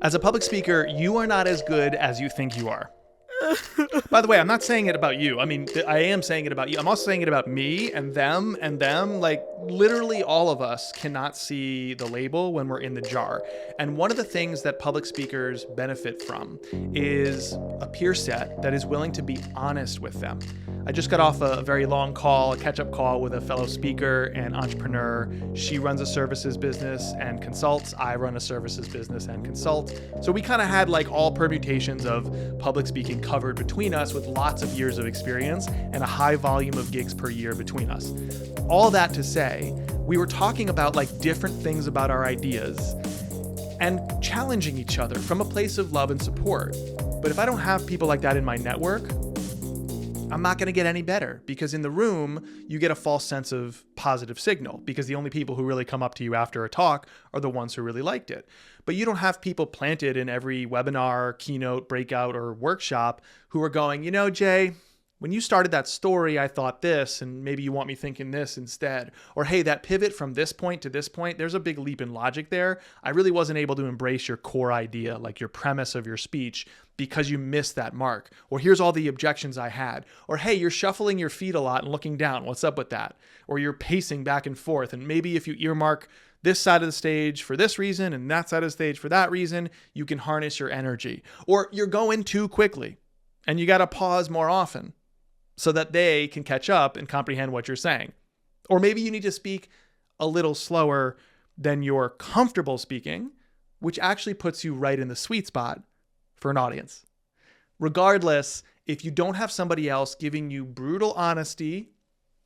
As a public speaker, you are not as good as you think you are. By the way, I'm not saying it about you. I mean, I am saying it about you. I'm also saying it about me and them and them. Like, literally all of us cannot see the label when we're in the jar. And one of the things that public speakers benefit from is a peer set that is willing to be honest with them. I just got off a very long call, a catch-up call with a fellow speaker and entrepreneur. She runs a services business and consults. I run a services business and consult. So we kind of had like all permutations of public speaking covered between us, with lots of years of experience and a high volume of gigs per year between us. All that to say, we were talking about like different things about our ideas and challenging each other from a place of love and support. But if I don't have people like that in my network, I'm not going to get any better, because in the room, you get a false sense of positive signal, because the only people who really come up to you after a talk are the ones who really liked it. But you don't have people planted in every webinar, keynote, breakout, or workshop who are going, you know, Jay, when you started that story, I thought this, and maybe you want me thinking this instead. Or, hey, that pivot from this point to this point, there's a big leap in logic there. I really wasn't able to embrace your core idea, like your premise of your speech, because you missed that mark. Or here's all the objections I had. Or, hey, you're shuffling your feet a lot and looking down. What's up with that? Or you're pacing back and forth. And maybe if you earmark this side of the stage for this reason and that side of the stage for that reason, you can harness your energy. Or you're going too quickly and you got to pause more often so that they can catch up and comprehend what you're saying. Or maybe you need to speak a little slower than you're comfortable speaking, which actually puts you right in the sweet spot for an audience. Regardless, if you don't have somebody else giving you brutal honesty,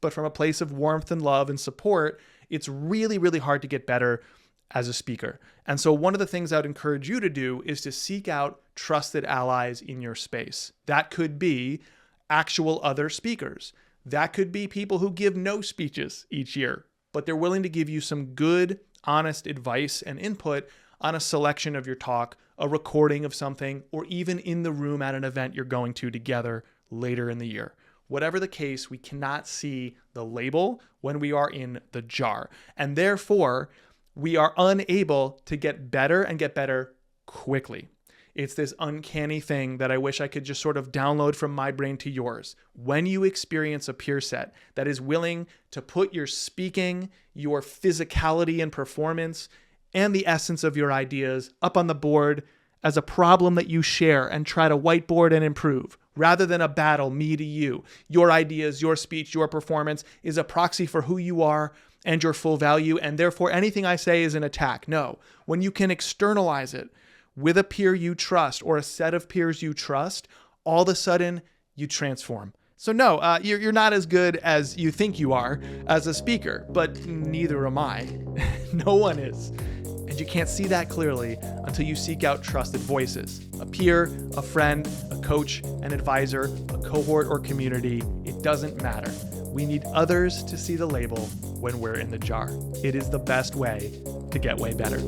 but from a place of warmth and love and support, it's really, really hard to get better as a speaker. And so one of the things I'd encourage you to do is to seek out trusted allies in your space. That could be actual other speakers. That could be people who give no speeches each year, but they're willing to give you some good, honest advice and input on a selection of your talk, a recording of something, or even in the room at an event you're going to together later in the year. Whatever the case, we cannot see the label when we are in the jar. And therefore, we are unable to get better and get better quickly. It's this uncanny thing that I wish I could just sort of download from my brain to yours. When you experience a peer set that is willing to put your speaking, your physicality and performance, and the essence of your ideas up on the board as a problem that you share and try to whiteboard and improve, rather than a battle, me to you. Your ideas, your speech, your performance is a proxy for who you are and your full value, and therefore anything I say is an attack. No, when you can externalize it with a peer you trust or a set of peers you trust, all of a sudden you transform. So no, you're not as good as you think you are as a speaker, but neither am I. No one is. And you can't see that clearly until you seek out trusted voices. A peer, a friend, a coach, an advisor, a cohort or community. It doesn't matter. We need others to see the label when we're in the jar. It is the best way to get way better.